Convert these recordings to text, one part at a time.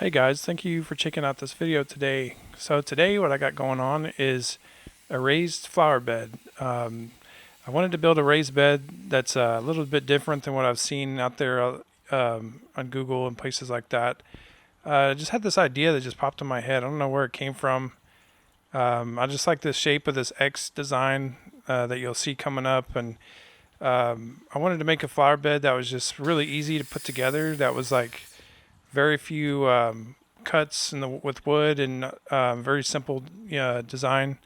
Hey guys, thank you for checking out this video today. So today what I got going on is a raised flower bed. I wanted to build a raised bed that's a little bit different than what I've seen out there on Google and places like that. I just had this idea that just popped in my head. I don't know where it came from. I just like the shape of this X design that you'll see coming up, and I wanted to make a flower bed that was just really easy to put together. That was like very few cuts with wood and very simple design.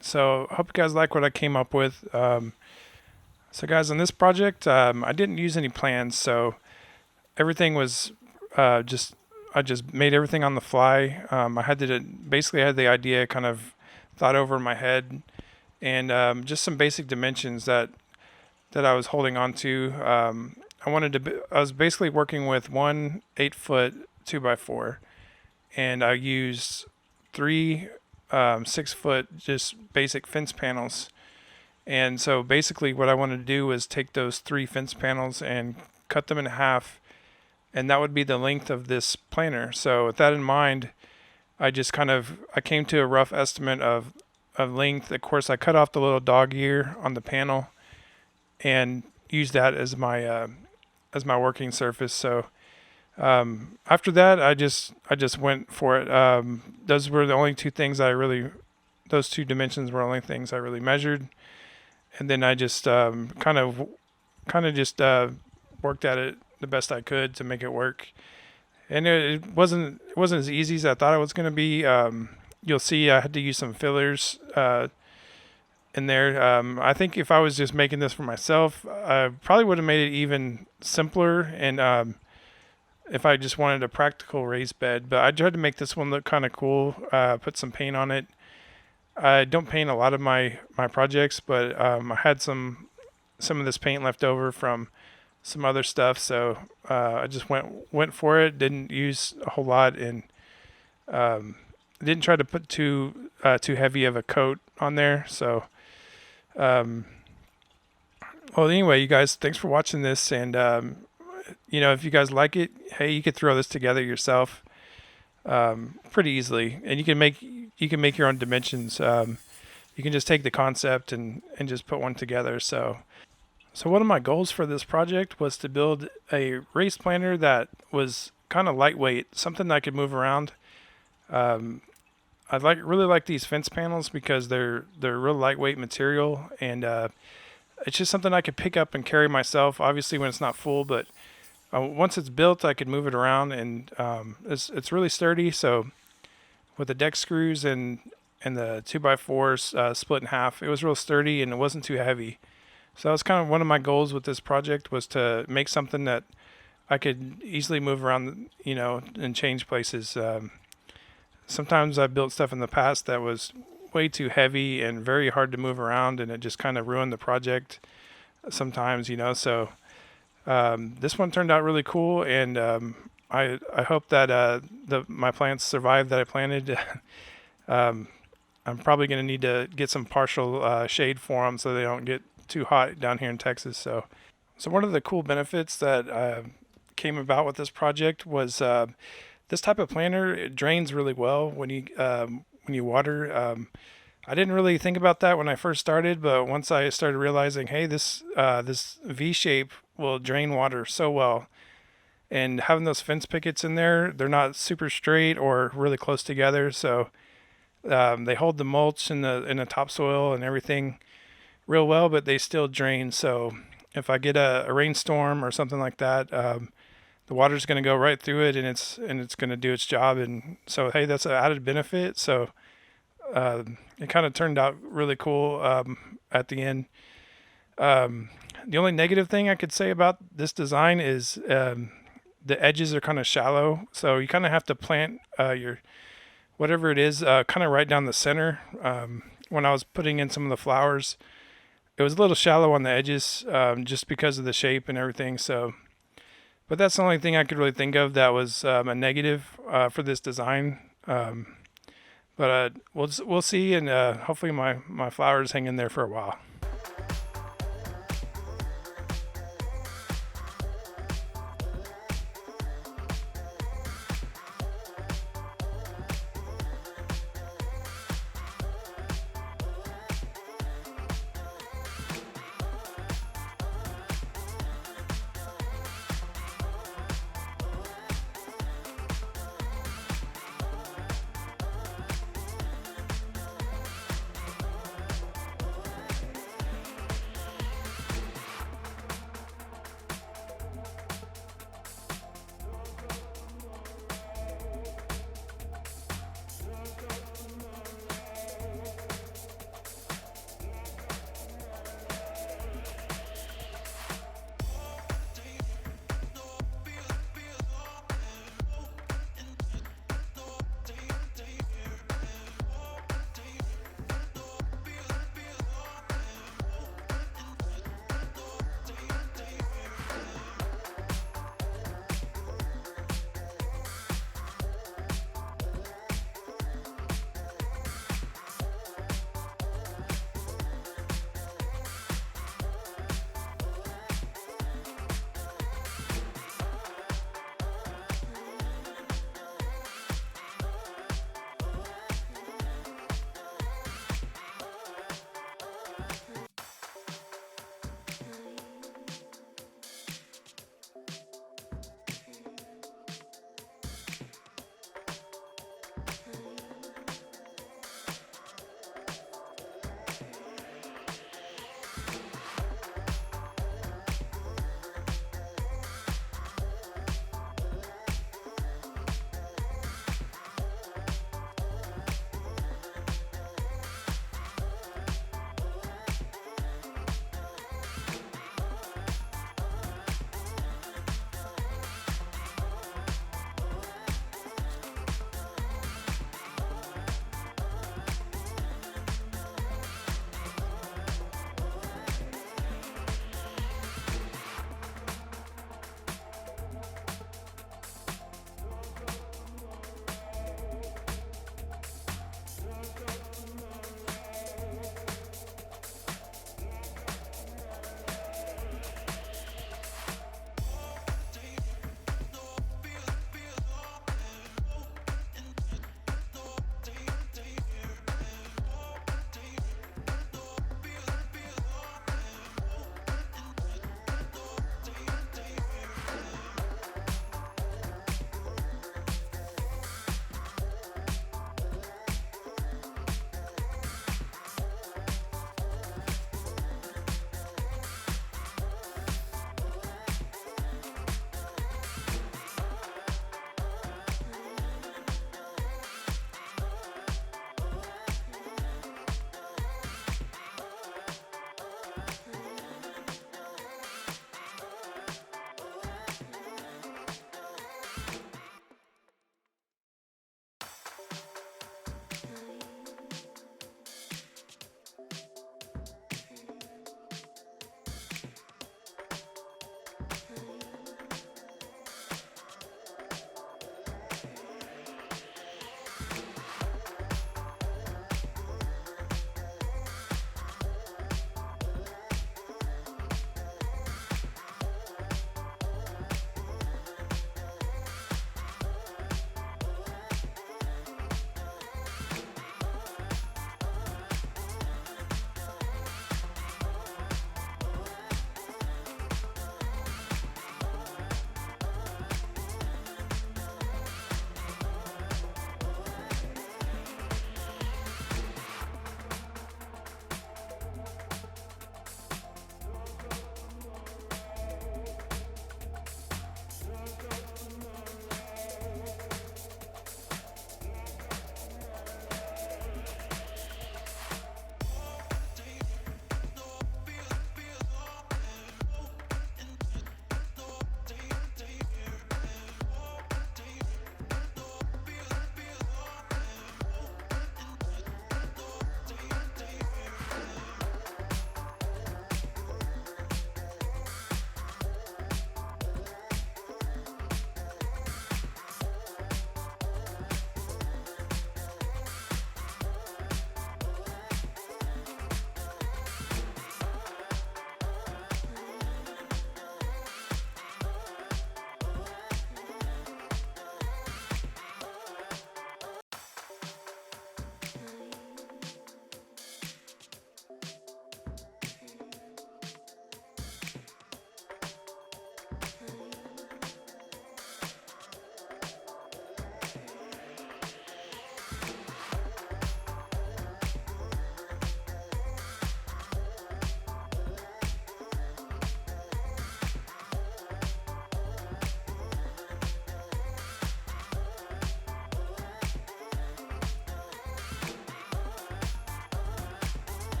So I hope you guys like what I came up with. So guys, on this project, I didn't use any plans, so everything was I just made everything on the fly. I had to basically I had the idea kind of thought over in my head, and just some basic dimensions that I was holding on to. I was basically working with one 8-foot 2x4, and I used three 6-foot just basic fence panels. And so basically what I wanted to do was take those three fence panels and cut them in half, and that would be the length of this planter. So with that in mind, I came to a rough estimate of length. Of course, I cut off the little dog ear on the panel and used that as my working surface. So after that, I just went for it. Those were the only those two dimensions were the only things I really measured, and then I just kind of just worked at it the best I could to make it work. And it wasn't as easy as I thought it was going to be. You'll see I had to use some fillers in there. I think if I was just making this for myself, I probably would have made it even simpler, and if I just wanted a practical raised bed. But I tried to make this one look kind of cool, put some paint on it. I don't paint a lot of my projects, but I had some of this paint left over from some other stuff, so I just went for it. Didn't use a whole lot, and didn't try to put too heavy of a coat on there. So well, anyway, you guys, thanks for watching this, and if you guys like it, hey, you could throw this together yourself pretty easily, and you can make your own dimensions. You can just take the concept and just put one together. So one of my goals for this project was to build a raised planter that was kind of lightweight, something that I could move around. I really like these fence panels because they're real lightweight material, and it's just something I could pick up and carry myself. Obviously, when it's not full, but once it's built, I could move it around, and it's really sturdy. So with the deck screws and the 2x4s split in half, it was real sturdy and it wasn't too heavy. So that was kind of one of my goals with this project, was to make something that I could easily move around, and change places. Sometimes I built stuff in the past that was way too heavy and very hard to move around, and it just kind of ruined the project sometimes, So this one turned out really cool, and I hope that my plants survive that I planted. I'm probably going to need to get some partial shade for them so they don't get too hot down here in Texas. So one of the cool benefits that came about with this project was this type of planter, it drains really well when you water. I didn't really think about that when I first started, but once I started realizing, hey, this V shape will drain water so well, and having those fence pickets in there, they're not super straight or really close together, so they hold the mulch in the topsoil and everything real well, but they still drain. So if I get a rainstorm or something like that, the water's going to go right through it, and it's going to do its job. And so, hey, that's an added benefit. So it kind of turned out really cool at the end. The only negative thing I could say about this design is the edges are kind of shallow, so you kind of have to plant your whatever it is kind of right down the center. When I was putting in some of the flowers, it was a little shallow on the edges, just because of the shape and everything. So, but that's the only thing I could really think of that was a negative for this design. But we'll see, and hopefully my flowers hang in there for a while.